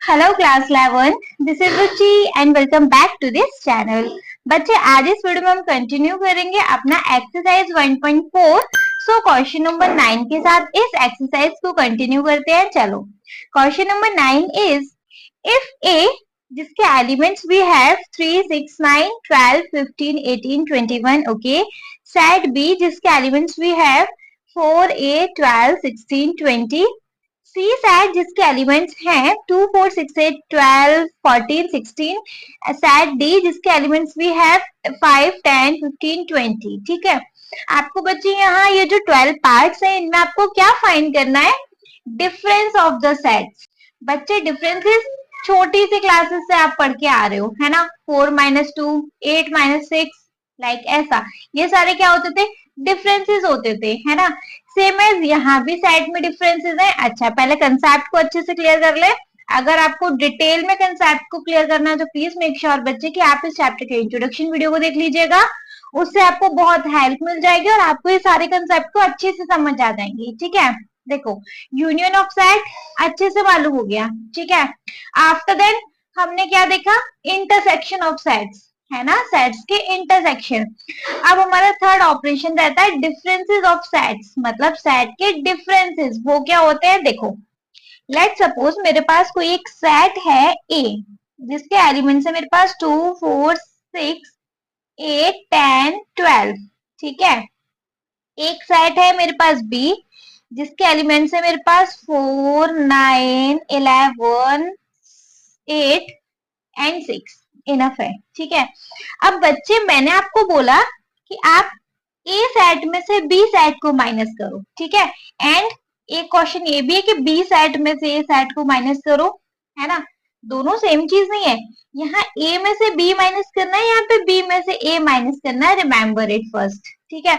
Hello class 11, this is Ruchi and welcome back to this channel. बच्चे आज इस video में हम कंटिन्यू करेंगे अपना एक्सरसाइज 1.4। सो क्वेश्चन नंबर 9 के साथ इस एक्सरसाइज को कंटिन्यू करते हैं। चलो question number 9 is if A जिसके elements we have 3, 6, 9, 12, 15, 18, 21, okay. Set B जिसके elements we have 4, 8, 12, 16, 20। C set जिसके एलिमेंट्स हैं 2, 4, 6, 8, 12, 14, 16। सेट डी जिसके एलिमेंट्स भी है 5, 10, 15, 20। ठीक है, आपको बच्चे यहाँ ये जो 12 पार्ट्स हैं इनमें आपको क्या फाइंड करना है? Difference of the sets. बच्चे डिफरेंसेस छोटी सी क्लासेस से आप पढ़ के आ रहे हो, है ना। 4 - 2, 8 - 6, लाइक ऐसा ये सारे क्या होते थे? डिफरेंसेस होते थे, है ना। सेम एज यहाँ भी सेट में डिफरेंसेस हैं। अच्छा, पहले कंसेप्ट को अच्छे से क्लियर कर ले। अगर आपको डिटेल में कंसेप्ट को क्लियर करना है तो प्लीज मेक श्योर बच्चे कि आप इस चैप्टर के इंट्रोडक्शन वीडियो को देख लीजिएगा। उससे आपको बहुत हेल्प मिल जाएगी और आपको ये सारे कंसेप्ट को अच्छे से समझ आ जाएंगे। ठीक है, देखो यूनियन ऑफ सेट अच्छे से मालूम हो गया। ठीक है, आफ्टर देन हमने क्या देखा? इंटरसेक्शन ऑफ सेट्स, है ना, सेट्स के इंटरसेक्शन। अब हमारा थर्ड ऑपरेशन रहता है डिफरेंसेस ऑफ सेट्स, मतलब सेट के डिफरेंसेस वो क्या होते हैं? देखो लेट सपोज मेरे पास कोई एक सेट है ए जिसके एलिमेंट्स है मेरे पास 2, 4, 6, 8, 10, 12। ठीक है, एक सेट है मेरे पास बी जिसके एलिमेंट्स है मेरे पास 4, 9, 11, 8 एंड 6। इनफ है। ठीक है, अब बच्चे मैंने आपको बोला कि आप ए सेट में से बी सेट को माइनस करो। ठीक है, एंड एक क्वेश्चन ये भी है कि बी सेट में से ए सेट को माइनस करो, है ना। दोनों सेम चीज नहीं है। यहाँ ए में से बी माइनस करना है, यहाँ पे बी में से ए माइनस करना है। Remember it first. ठीक है,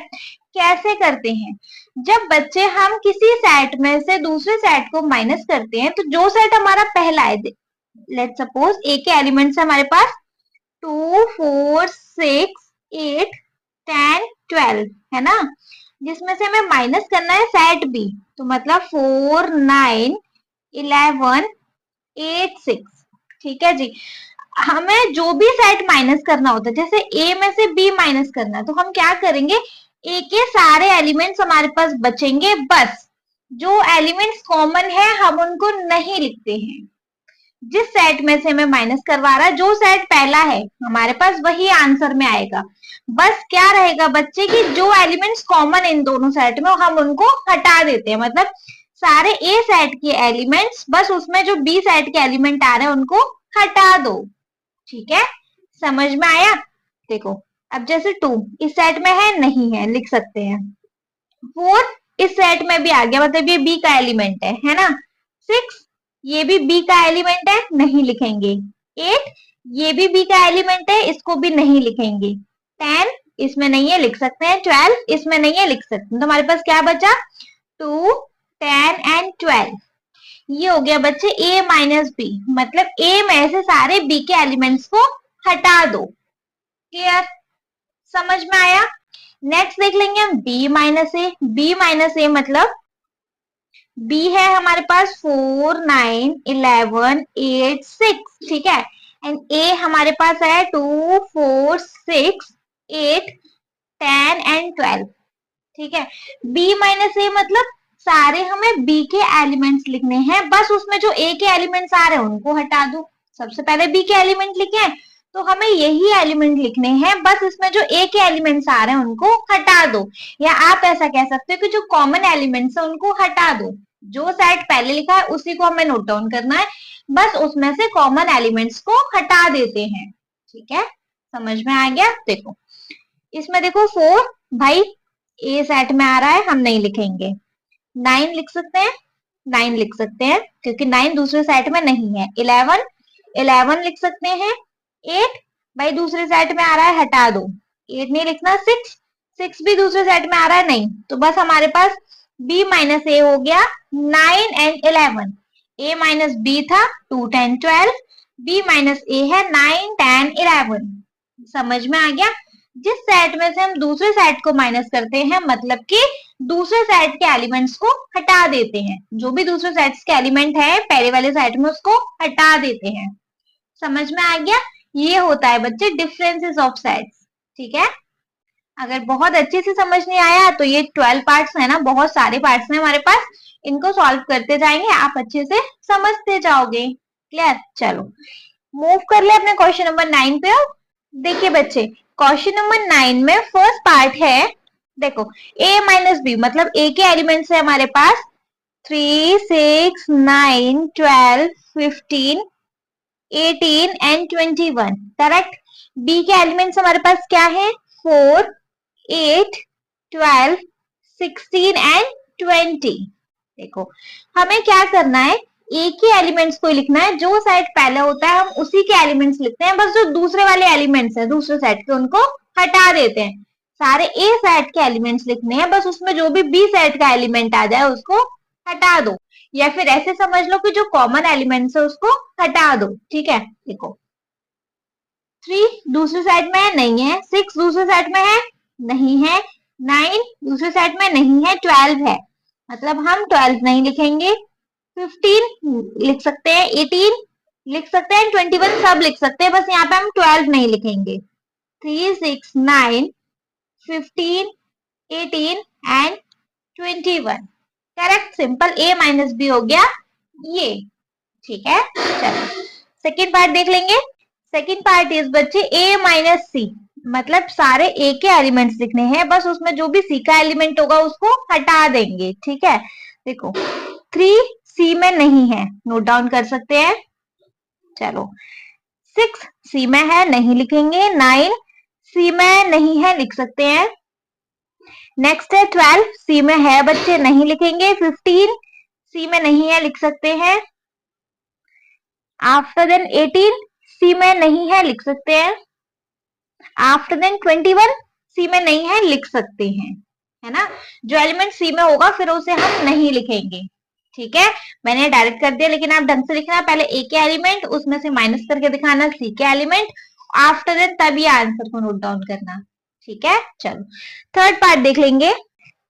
कैसे करते हैं? जब बच्चे हम किसी सेट में से दूसरे सेट को माइनस करते हैं तो जो सेट हमारा पहला है, लेट सपोज ए के एलिमेंट्स हमारे पास 2, 4, 6, 8, 10, 12, है ना, जिसमें से हमें माइनस करना है सेट बी। तो मतलब 4, 9, 11, 8, 6। ठीक है जी, हमें जो भी सेट माइनस करना होता है, जैसे ए में से बी माइनस करना है तो हम क्या करेंगे? ए के सारे एलिमेंट्स हमारे पास बचेंगे, बस जो एलिमेंट्स कॉमन है हम उनको नहीं लिखते हैं। जिस सेट में से हमें माइनस करवा रहा है, जो सेट पहला है हमारे पास वही आंसर में आएगा। बस क्या रहेगा बच्चे की जो एलिमेंट्स कॉमन इन दोनों सेट में हम उनको हटा देते हैं। मतलब सारे ए सेट के एलिमेंट्स, बस उसमें जो बी सेट के एलिमेंट आ रहे हैं उनको हटा दो। ठीक है, समझ में आया? देखो अब जैसे 2 इस सेट में है, नहीं है, लिख सकते हैं। 4 इस सेट में भी आ गया, मतलब ये बी का एलिमेंट है ना। 6 ये भी बी का एलिमेंट है, नहीं लिखेंगे। 8 ये भी बी का एलिमेंट है, इसको भी नहीं लिखेंगे। 10 इसमें नहीं है, लिख सकते हैं। 12 इसमें नहीं है, लिख सकते हैं। तो हमारे पास क्या बचा? 2, 10 एंड 12। ये हो गया बच्चे a माइनस बी, मतलब a में से सारे b के एलिमेंट्स को हटा दो। क्लियर, समझ में आया? नेक्स्ट देख लेंगे हम b माइनस ए। b माइनस ए मतलब b है हमारे पास 4, 9, 11, 8, 6। ठीक है, एंड a हमारे पास है 2, 4, 6, 8, 10 एंड 12। ठीक है, b माइनस ए मतलब सारे हमें b के एलिमेंट्स लिखने हैं, बस उसमें जो a के एलिमेंट्स आ रहे हैं उनको हटा दो। सबसे पहले b के एलिमेंट लिखे हैं तो हमें यही एलिमेंट लिखने हैं, बस इसमें जो a के एलिमेंट्स आ रहे हैं उनको हटा दो। या आप ऐसा कह सकते हो कि जो कॉमन एलिमेंट्स है उनको हटा दो। जो सेट पहले लिखा है उसी को हमें नोट डाउन करना है, बस उसमें से कॉमन एलिमेंट्स को हटा देते हैं। ठीक है, समझ में आ गया? देखो इसमें देखो 4 भाई ए सेट में आ रहा है, हम नहीं लिखेंगे। 9 लिख सकते हैं, 9 लिख सकते हैं क्योंकि 9 दूसरे सेट में नहीं है। 11 लिख सकते हैं। 8 भाई दूसरे सेट में आ रहा है, हटा दो, 8 नहीं लिखना। 6 भी दूसरे सेट में आ रहा है, नहीं, तो बस हमारे पास b माइनस ए हो गया 9 एंड 11। a माइनस b था 2, 10, 12, b माइनस ए है 9, 10, 11। समझ में आ गया? जिस सेट में से हम दूसरे सेट को माइनस करते हैं मतलब कि दूसरे सेट के एलिमेंट्स को हटा देते हैं। जो भी दूसरे सेट्स के एलिमेंट है पहले वाले सेट में उसको हटा देते हैं। समझ में आ गया? ये होता है बच्चे डिफरेंसेस ऑफ सेट्स। ठीक है, अगर बहुत अच्छे से समझ नहीं आया तो ये 12 पार्ट्स है ना, बहुत सारे पार्ट्स हैं हमारे पास, इनको सॉल्व करते जाएंगे, आप अच्छे से समझते जाओगे। क्लियर? चलो मूव कर ले अपने क्वेश्चन नंबर 9 पे। देखिए बच्चे, क्वेश्चन नंबर 9 में फर्स्ट पार्ट है, देखो a माइनस बी, मतलब a के एलिमेंट्स है हमारे पास 3, 6, 9, 12, 15, 18 एंड 21। करेक्ट। b के एलिमेंट्स हमारे पास क्या है? 4, 8, 12, 16 एंड 20। देखो हमें क्या करना है, एक ही एलिमेंट्स को लिखना है, जो सेट पहले होता है हम उसी के एलिमेंट्स लिखते हैं, बस जो दूसरे वाले एलिमेंट्स है दूसरे सेट के उनको हटा देते हैं। सारे ए सेट के एलिमेंट्स लिखने हैं, बस उसमें जो भी बी सेट का एलिमेंट आ जाए उसको हटा दो, या फिर ऐसे समझ लो कि जो कॉमन एलिमेंट्स है उसको हटा दो। ठीक है, देखो 3 दूसरे सेट में है, नहीं है। 6 दूसरे सेट में है, नहीं है। 9 दूसरे सेट में नहीं है, 12 है, मतलब हम 12 नहीं लिखेंगे। 15 लिख सकते हैं, 18 लिख सकते हैं, 21 सब लिख सकते हैं, बस यहाँ पे हम 12 नहीं लिखेंगे। 3, 6, 9, 15, 18 and 21। Correct, simple a minus B हो गया ये। ठीक है, चलो सेकेंड पार्ट देख लेंगे। सेकेंड पार्ट इज बच्चे a माइनस सी, मतलब सारे a के एलिमेंट्स लिखने हैं, बस उसमें जो भी c का एलिमेंट होगा उसको हटा देंगे। ठीक है, देखो 3 सी में नहीं है, नोट डाउन कर सकते हैं। चलो 6 सी में है, नहीं लिखेंगे। 9 सी में नहीं है, लिख सकते हैं। नेक्स्ट है 12 सी में है बच्चे, नहीं लिखेंगे। 15 सी में नहीं है, लिख सकते हैं। आफ्टर देन 18 सी में नहीं है, लिख सकते हैं। आफ्टर देन 21 सी में नहीं है, लिख सकते हैं, है ना। जो एलिमेंट सी में होगा फिर उसे हम नहीं लिखेंगे। ठीक है, मैंने डायरेक्ट कर दिया, लेकिन आप ढंग से लिखना, पहले ए के एलिमेंट उसमें से माइनस करके दिखाना सी के एलिमेंट, आफ्टर देन तभी आंसर को नोट डाउन करना। ठीक है, चलो थर्ड पार्ट देख लेंगे।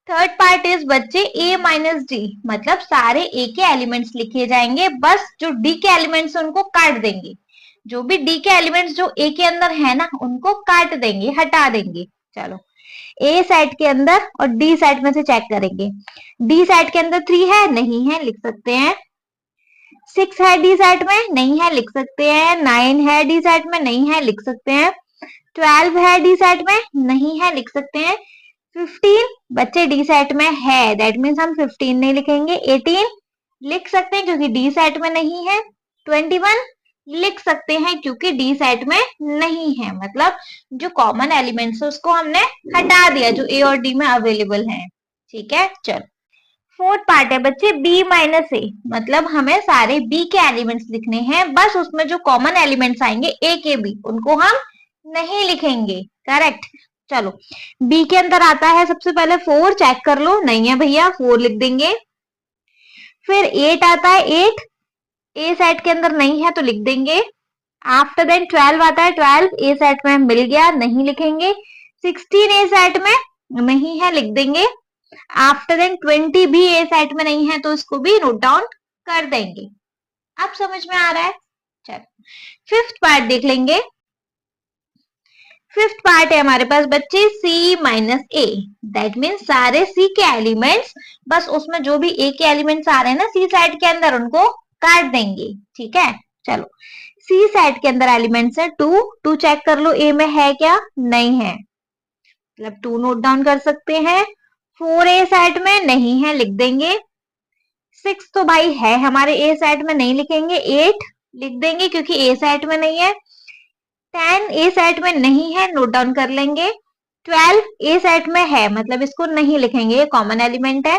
थर्ड पार्ट इज बच्चे ए माइनस डी, मतलब सारे ए के एलिमेंट्स लिखे जाएंगे, बस जो डी के एलिमेंट्स उनको काट देंगे। जो भी डी के एलिमेंट्स जो ए के अंदर है ना उनको काट देंगे, हटा देंगे। चलो ए सेट के अंदर और डी सेट में से चेक करेंगे। डी सेट के अंदर 3 है, नहीं है, लिख सकते हैं। 6 है डी सेट में, नहीं है, लिख सकते हैं। 9 है डी सेट में, नहीं है, लिख सकते हैं। 12 है डी सेट में, नहीं है, लिख सकते हैं। 15 बच्चे डी सेट में है, दैट मीन्स हम 15 नहीं लिखेंगे। 18 लिख सकते हैं क्योंकि डी सेट में नहीं है। 21 लिख सकते हैं क्योंकि डी सेट में नहीं है, मतलब जो कॉमन एलिमेंट्स है उसको हमने हटा दिया जो ए और डी में अवेलेबल है। ठीक है, चलो फोर्थ पार्ट है बच्चे बी माइनस ए, मतलब हमें सारे बी के एलिमेंट्स लिखने हैं, बस उसमें जो कॉमन एलिमेंट्स आएंगे ए के बी उनको हम नहीं लिखेंगे। करेक्ट, चलो बी के अंदर आता है सबसे पहले 4, चेक कर लो, नहीं है भैया, 4 लिख देंगे। फिर 8 आता है, 8 ए सेट के अंदर नहीं है तो लिख देंगे। आफ्टर देन 12 आता है, 12 ए सेट में मिल गया, नहीं लिखेंगे। 16 ए सेट में नहीं है, लिख देंगे। आफ्टर देन 20 भी ए सेट में नहीं है तो इसको भी नोट डाउन कर देंगे। अब समझ में आ रहा है? चलो फिफ्थ पार्ट देख लेंगे। फिफ्थ पार्ट है हमारे पास बच्चे C minus A, that mean सारे C के एलिमेंट्स, बस उसमें जो भी A के एलिमेंट्स आ रहे हैं ना C सेट के अंदर उनको काट देंगे। ठीक है, चलो C सेट के अंदर एलिमेंट्स है 2, 2 चेक कर लो A में है क्या, नहीं है, मतलब 2 नोट डाउन कर सकते हैं। 4 A सेट में नहीं है, लिख देंगे। 6 तो भाई है हमारे A सेट में, नहीं लिखेंगे। 8 लिख देंगे क्योंकि A सेट में नहीं है। 10 ए सेट में नहीं है, नोट डाउन कर लेंगे। 12 ए सेट में है, मतलब इसको नहीं लिखेंगे, ये कॉमन एलिमेंट है।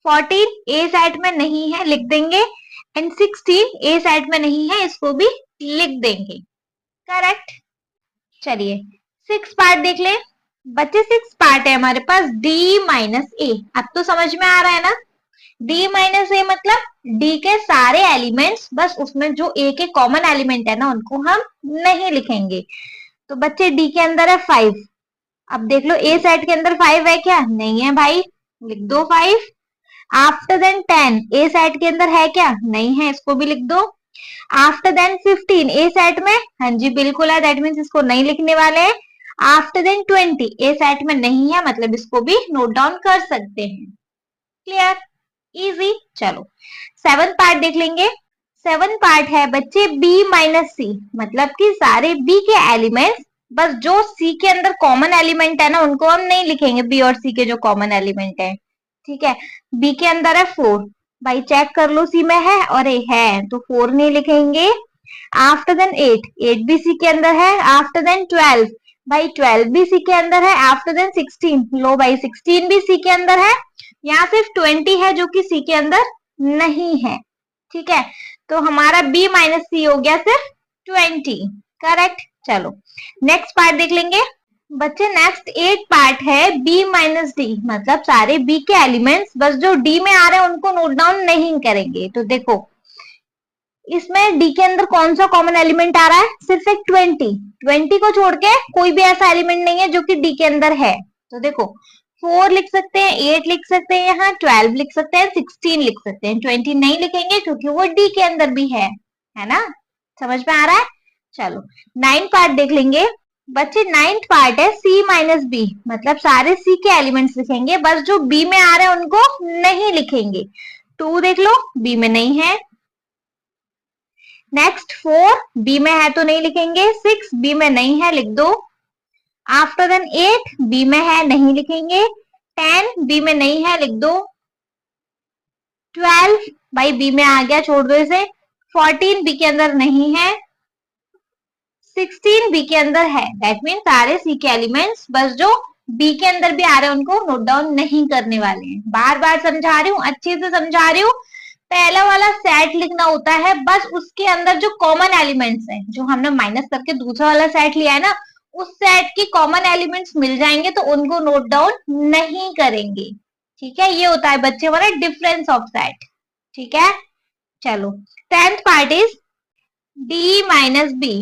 14 ए सेट में नहीं है, लिख देंगे। एंड 16 ए सेट में नहीं है, इसको भी लिख देंगे। करेक्ट, चलिए 6 पार्ट देख ले बच्चे। 6 पार्ट है हमारे पास डी माइनस ए, अब तो समझ में आ रहा है ना। डी माइनस ए मतलब डी के सारे एलिमेंट्स, बस उसमें जो ए के कॉमन एलिमेंट है ना उनको हम नहीं लिखेंगे। तो बच्चे डी के अंदर है 5, अब देख लो ए सेट के अंदर 5 है क्या, नहीं है भाई, लिख दो 5। आफ्टर देन 10 ए सेट के अंदर है क्या? नहीं है, इसको भी लिख दो। आफ्टर देन 15 ए सेट में, हाँ जी बिल्कुल है, दैट मीन्स इसको नहीं लिखने वाले हैं। आफ्टर देन 20 ए सेट में नहीं है, मतलब इसको भी नोट डाउन कर सकते हैं। Clear, easy. चलो 7th पार्ट देख लेंगे। 7th पार्ट है बच्चे b माइनस सी, मतलब कि सारे b के एलिमेंट्स, बस जो c के अंदर कॉमन एलिमेंट है ना उनको हम नहीं लिखेंगे, b और c के जो कॉमन एलिमेंट है। ठीक है, b के अंदर है 4, भाई चेक कर लो c में है और ए है तो 4 नहीं लिखेंगे। आफ्टर देन 8 भी c के अंदर है। आफ्टर देन 12, भाई 12 भी c के अंदर है। आफ्टर देन 16, लो भाई 16 भी c के अंदर है। यहाँ सिर्फ 20 है जो कि c के अंदर नहीं है। ठीक है, तो हमारा b माइनस सी हो गया सिर्फ 20, करेक्ट। चलो नेक्स्ट पार्ट देख लेंगे बच्चे। नेक्स्ट 8 पार्ट है b माइनस डी, मतलब सारे b के एलिमेंट्स, बस जो d में आ रहे हैं उनको नोट डाउन नहीं करेंगे। तो देखो इसमें d के अंदर कौन सा कॉमन एलिमेंट आ रहा है? सिर्फ एक 20 को छोड़ के कोई भी ऐसा एलिमेंट नहीं है जो कि d के अंदर है। तो देखो 4 लिख सकते हैं, 8 लिख सकते हैं, यहाँ 12 लिख सकते हैं, 16 लिख सकते हैं, 20 नहीं लिखेंगे क्योंकि वो d के अंदर भी है ना? समझ में आ रहा है? चलो 9 पार्ट देख लेंगे बच्चे। 9th पार्ट है c माइनस बी, मतलब सारे c के एलिमेंट्स लिखेंगे, बस जो b में आ रहे हैं उनको नहीं लिखेंगे। 2 देख लो, b में नहीं है। नेक्स्ट 4 बी में है तो नहीं लिखेंगे। 6 बी में नहीं है, लिख दो। आफ्टर देन 8 बी में है, नहीं लिखेंगे। 10 बी में नहीं है, लिख दो। 12 भाई बी में आ गया, छोड़ दो इसे। 14 बी के अंदर नहीं है। 16 बी के अंदर है, दैट मीन सारे सी के एलिमेंट्स, बस जो बी के अंदर भी आ रहे हैं उनको नोट डाउन नहीं करने वाले हैं। बार बार समझा रही हूँ, अच्छे से समझा रही हूँ। पहला वाला सेट लिखना होता है, बस उसके अंदर जो कॉमन एलिमेंट्स हैं, जो हमने माइनस करके दूसरा वाला सेट लिया है ना, उस सेट की कॉमन एलिमेंट्स मिल जाएंगे तो उनको नोट डाउन नहीं करेंगे। ठीक है, ये होता है बच्चे हमारा डिफरेंस ऑफ सेट। ठीक है, चलो 10th part is D minus B,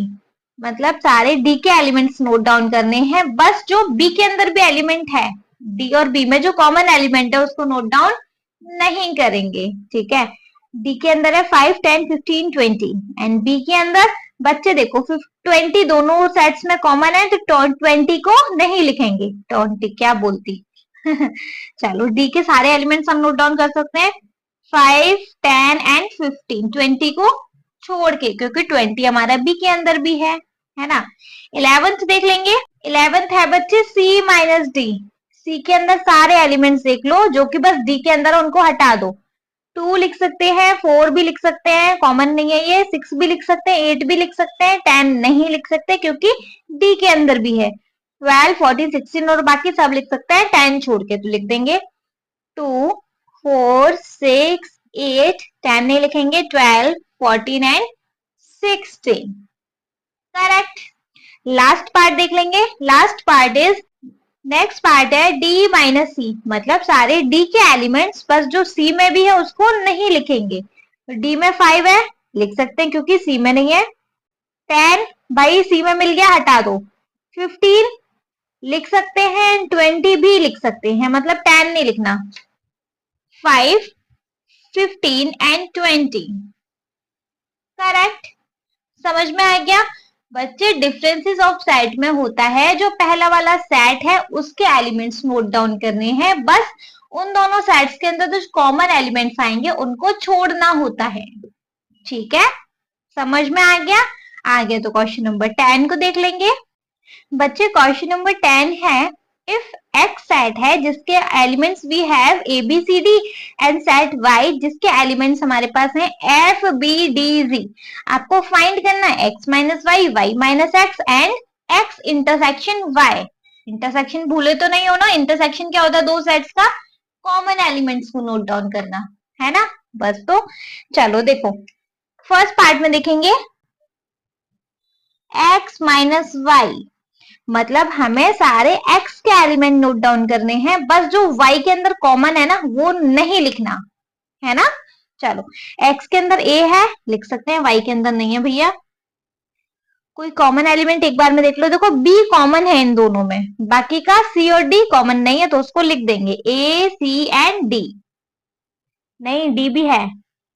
मतलब सारे डी के एलिमेंट्स नोट डाउन करने हैं, बस जो बी के अंदर भी एलिमेंट है, डी और बी में जो कॉमन एलिमेंट है उसको नोट डाउन नहीं करेंगे। ठीक है, डी के अंदर है 5, 10, 15, 20 एंड बी के अंदर बच्चे देखो 20 दोनों सेट्स में कॉमन है तो 20 को नहीं लिखेंगे। 20 क्या बोलती चलो डी के सारे एलिमेंट्स हम नोट डाउन कर सकते हैं, 5, 10 एंड 15, 20 को छोड़ के, क्योंकि 20 हमारा बी के अंदर भी है ना। 11th देख लेंगे। 11th है बच्चे सी माइनस डी, सी के अंदर सारे एलिमेंट्स देख लो जो कि बस डी के अंदर, उनको हटा दो। 2 लिख सकते हैं, 4 भी लिख सकते हैं, कॉमन नहीं है ये। 6 भी लिख सकते हैं, 8 भी लिख सकते हैं, 10 नहीं लिख सकते क्योंकि डी के अंदर भी है। 12, 14, 16 और बाकी सब लिख सकते हैं, 10 छोड़ के तो लिख देंगे। 2, 4, 6, 8, 10 नहीं लिखेंगे, 12, 14 एंड 16, करेक्ट। लास्ट पार्ट देख लेंगे। Last part is, next part है d माइनस सी, मतलब सारे d के एलिमेंट्स, बस जो c में भी है उसको नहीं लिखेंगे। d में 5 है, लिख सकते हैं क्योंकि c में नहीं है। 10 भाई c में मिल गया, हटा दो। 15 लिख सकते हैं, 20 भी लिख सकते हैं, मतलब 10 नहीं लिखना। 5, 15 एंड 20, करेक्ट। समझ में आ गया बच्चे? डिफरेंसेस ऑफ सेट में होता है, जो पहला वाला सेट है उसके एलिमेंट्स नोट डाउन करने हैं, बस उन दोनों सेट्स के अंदर जो कॉमन एलिमेंट्स आएंगे उनको छोड़ना होता है। ठीक है, समझ में आ गया? आगे तो क्वेश्चन नंबर 10 को देख लेंगे बच्चे। क्वेश्चन नंबर 10 है, इफ एक्स सेट है जिसके elements we have A B C D and set Y जिसके एलिमेंट्स हमारे पास हैं एफ बी डी जी, आपको फाइंड करना है X minus Y, Y minus X and X intersection Y. Intersection भूले तो नहीं हो ना, इंटरसेक्शन क्या होता है? दो सेट्स का कॉमन एलिमेंट्स को नोट डाउन करना है ना, बस। तो चलो देखो फर्स्ट पार्ट में देखेंगे एक्स माइनस वाई, मतलब हमें सारे x के एलिमेंट नोट डाउन करने हैं, बस जो y के अंदर कॉमन है ना वो नहीं लिखना है ना। चलो x के अंदर a है, लिख सकते हैं, y के अंदर नहीं है भैया। कोई कॉमन एलिमेंट एक बार में देख लो। देखो बी कॉमन है इन दोनों में, बाकी का सी और डी कॉमन नहीं है, तो उसको लिख देंगे ए सी एंड डी। नहीं, डी भी है,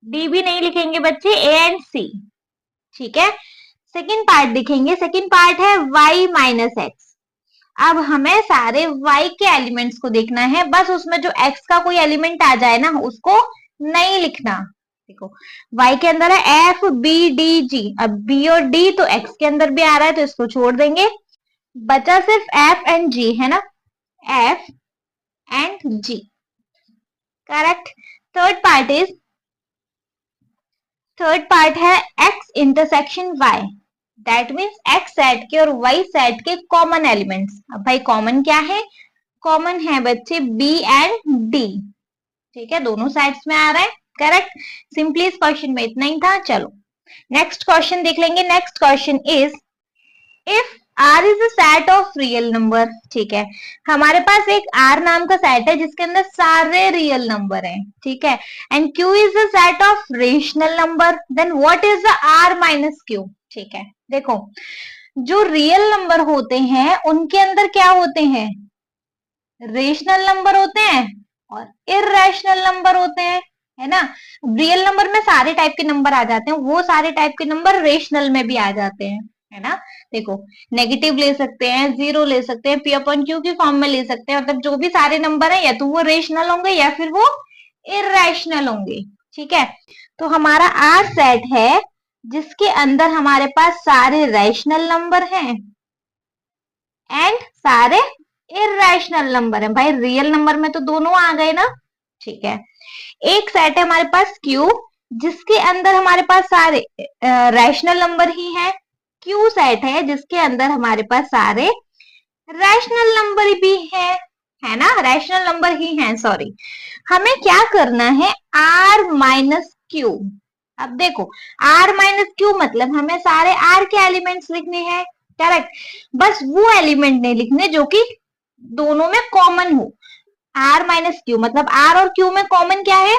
डी भी नहीं लिखेंगे बच्चे, ए एंड सी। ठीक है, सेकेंड पार्ट देखेंगे। सेकेंड पार्ट है y माइनस एक्स। अब हमें सारे y के एलिमेंट्स को देखना है, बस उसमें जो x का कोई एलिमेंट आ जाए ना उसको नहीं लिखना। देखो y के अंदर है f b d g, अब b और d तो x के अंदर भी आ रहा है तो इसको छोड़ देंगे, बचा सिर्फ f एंड g है ना, f and g। Correct. Third part है x intersection y, that means x set के और y सेट के कॉमन एलिमेंट्स। अब भाई कॉमन क्या है? कॉमन है बच्चे b एंड d। ठीक है, दोनों साइड्स में आ रहा है। करेक्ट। सिंपली इस क्वेश्चन में इतना ही था। चलो नेक्स्ट क्वेश्चन देख लेंगे। Next question is if R is a set of real number. ठीक है, हमारे पास एक R नाम का सेट है जिसके अंदर सारे रियल नंबर हैं। ठीक है, and Q is a set of rational number, then what is the R minus Q। ठीक है, देखो जो रियल नंबर होते हैं उनके अंदर क्या होते हैं? रेशनल नंबर होते हैं और इररेशनल नंबर होते हैं, है ना। रियल नंबर में सारे टाइप के नंबर आ जाते हैं, वो सारे टाइप के नंबर रेशनल में भी आ जाते हैं, है ना। देखो नेगेटिव ले सकते हैं, जीरो ले सकते हैं, पी अपॉन क्यू की फॉर्म में ले सकते हैं। मतलब जो भी सारे नंबर है या तो वो रेशनल होंगे या फिर वो इररेशनल होंगे। ठीक है, तो हमारा आर सेट है जिसके अंदर हमारे पास सारे रैशनल नंबर हैं एंड सारे इररेशनल नंबर है। भाई रियल नंबर में तो दोनों आ गए ना। ठीक है, एक सेट है हमारे पास क्यू जिसके अंदर हमारे पास सारे रैशनल नंबर ही हैं। क्यू सेट है जिसके अंदर हमारे पास सारे रैशनल नंबर भी है ना, रैशनल नंबर ही हैं, सॉरी। हमें क्या करना है? R minus Q. अब देखो आर माइनस क्यू मतलब हमें सारे आर के एलिमेंट्स लिखने हैं। करेक्ट, बस वो एलिमेंट नहीं लिखने जो कि दोनों में कॉमन हो। आर माइनस क्यू मतलब आर और क्यू में कॉमन क्या है?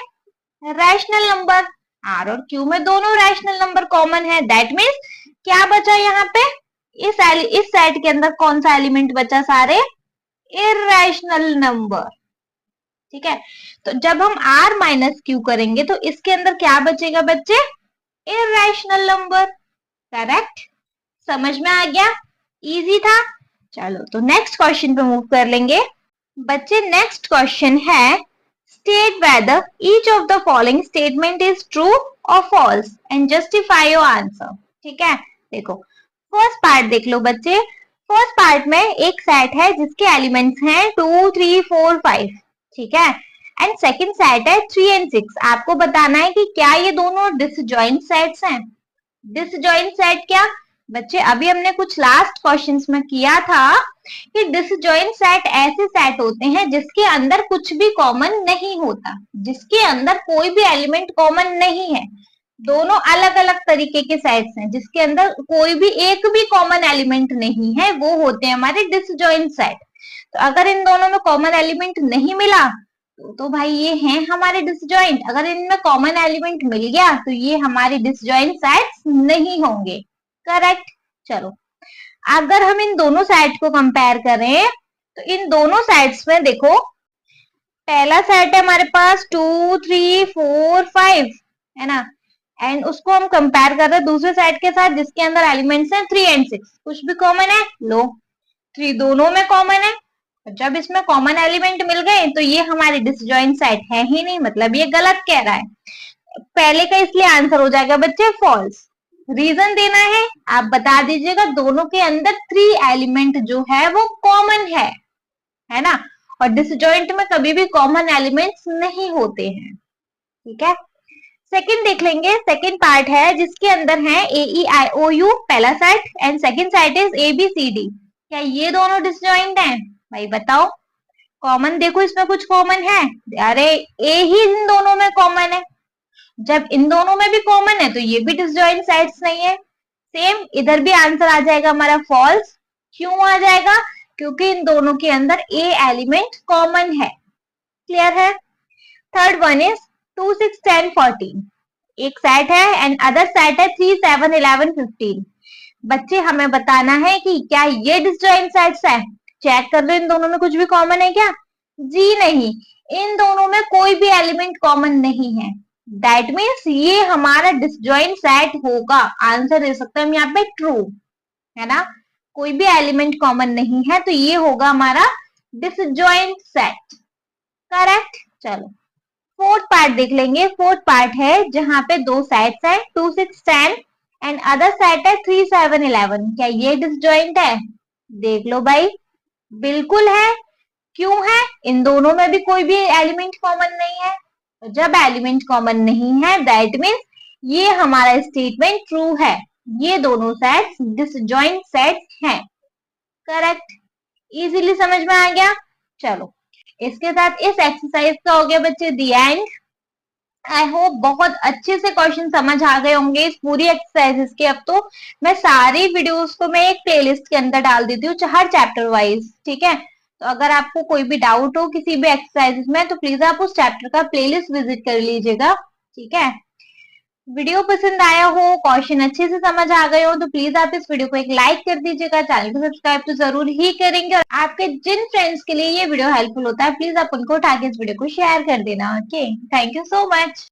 Rational number. आर और क्यू में दोनों रैशनल नंबर कॉमन है, दैट मीन्स क्या बचा यहाँ पे? इस सेट के अंदर कौन सा एलिमेंट बचा? सारे इररेशनल नंबर। ठीक है, तो जब हम आर माइनस क्यू करेंगे तो इसके अंदर क्या बचेगा बच्चे? Irrational number. करेक्ट, समझ में आ गया? इजी था। चलो तो नेक्स्ट क्वेश्चन पे मूव कर लेंगे बच्चे। नेक्स्ट क्वेश्चन है state whether each of the following statement is true और false and justify your answer. ठीक है, देखो फर्स्ट पार्ट देख लो बच्चे। फर्स्ट पार्ट में एक सेट है जिसके एलिमेंट्स हैं 2 3 4 5। ठीक है, एंड सेकंड सेट है 3 एंड 6। आपको बताना है कि क्या ये दोनों डिसजॉइंट सेट्स हैं। डिसजॉइंट सेट क्या बच्चे? अभी हमने कुछ लास्ट क्वेश्चंस में किया था कि डिसजॉइंट सेट ऐसे सेट होते हैं जिसके अंदर कुछ भी कॉमन नहीं होता, जिसके अंदर कोई भी एलिमेंट कॉमन नहीं है। दोनों अलग अलग तरीके के सेट्स हैं जिसके अंदर कोई भी एक भी कॉमन एलिमेंट नहीं है, वो होते हैं हमारे डिसजॉइंट सेट। तो अगर इन दोनों में कॉमन एलिमेंट नहीं मिला तो भाई ये हैं हमारे डिसजॉइंट। अगर इनमें कॉमन एलिमेंट मिल गया तो ये हमारे डिसजॉइंट सेट्स नहीं होंगे। करेक्ट। चलो अगर हम इन दोनों सेट को कंपेयर करें तो इन दोनों सेट्स में देखो पहला सेट है हमारे पास 2 3 4 5 है ना, एंड उसको हम कंपेयर कर रहे हैं दूसरे सेट के साथ जिसके अंदर एलिमेंट्स हैं 3 एंड 6। कुछ भी कॉमन है? लो 3 दोनों में कॉमन है। जब इसमें कॉमन एलिमेंट मिल गए तो ये हमारे डिसजॉइंट सेट है ही नहीं, मतलब ये गलत कह रहा है। पहले का इसलिए आंसर हो जाएगा बच्चे फॉल्स। रीजन देना है, आप बता दीजिएगा दोनों के अंदर 3 एलिमेंट जो है वो कॉमन है ना, और डिसजॉइंट में कभी भी कॉमन एलिमेंट्स नहीं होते हैं। ठीक है, सेकंड देख लेंगे। सेकंड पार्ट है जिसके अंदर है A E I O U पहला set and second set is A B C D. क्या ये दोनों डिसजॉइंट हैं? भाई बताओ, कॉमन देखो इसमें कुछ कॉमन है? अरे ए ही इन दोनों में कॉमन है। जब इन दोनों में भी कॉमन है तो ये भी डिसजॉइंट सेट्स नहीं है। सेम इधर भी आंसर आ जाएगा हमारा फॉल्स। क्यों आ जाएगा? क्योंकि इन दोनों के अंदर ए एलिमेंट कॉमन है। क्लियर है? Third one is 2 6 10 14। एक सेट है एंड अदर सेट है 3 7 11 15। बच्चे हमें बताना है कि क्या ये डिसजॉइंट सेट्स है। चेक कर लो इन दोनों में कुछ भी कॉमन है क्या? जी नहीं, इन दोनों में कोई भी एलिमेंट कॉमन नहीं है। दैट मीन्स ये हमारा डिसजॉइंट सेट होगा। आंसर दे सकते हैं हम यहाँ पे ट्रू, है ना। कोई भी एलिमेंट कॉमन नहीं है तो ये होगा हमारा डिसजॉइंट सेट। करेक्ट। चलो फोर्थ पार्ट देख लेंगे। फोर्थ पार्ट है जहां पे दो सेट्स हैं 2 6 10 एंड अदर सेट है 3 7 11। क्या ये डिसजॉइंट है? देख लो भाई, बिल्कुल है। क्यों है? इन दोनों में भी कोई भी एलिमेंट कॉमन नहीं है। तो जब एलिमेंट कॉमन नहीं है दैट मीन्स ये हमारा स्टेटमेंट ट्रू है। ये दोनों सेट्स डिसजॉइंट सेट्स हैं। करेक्ट। इजीली समझ में आ गया। चलो इसके साथ इस एक्सरसाइज का हो गया बच्चे दी एंड। आई होप बहुत अच्छे से क्वेश्चन समझ आ गए होंगे इस पूरी एक्सरसाइजेस के। अब तो मैं सारी वीडियोस को मैं एक प्लेलिस्ट के अंदर डाल देती हूँ हर चैप्टर वाइज, ठीक है। तो अगर आपको कोई भी डाउट हो किसी भी एक्सरसाइजेस में तो प्लीज आप उस चैप्टर का प्लेलिस्ट विजिट कर लीजिएगा, ठीक है। वीडियो पसंद आया हो, क्वेश्चन अच्छे से समझ आ गए हो तो प्लीज आप इस वीडियो को एक लाइक कर दीजिएगा। चैनल को सब्सक्राइब तो जरूर ही करेंगे और आपके जिन फ्रेंड्स के लिए ये वीडियो हेल्पफुल होता है प्लीज आप उनको उठा के इस वीडियो को शेयर कर देना। Okay, thank you so much.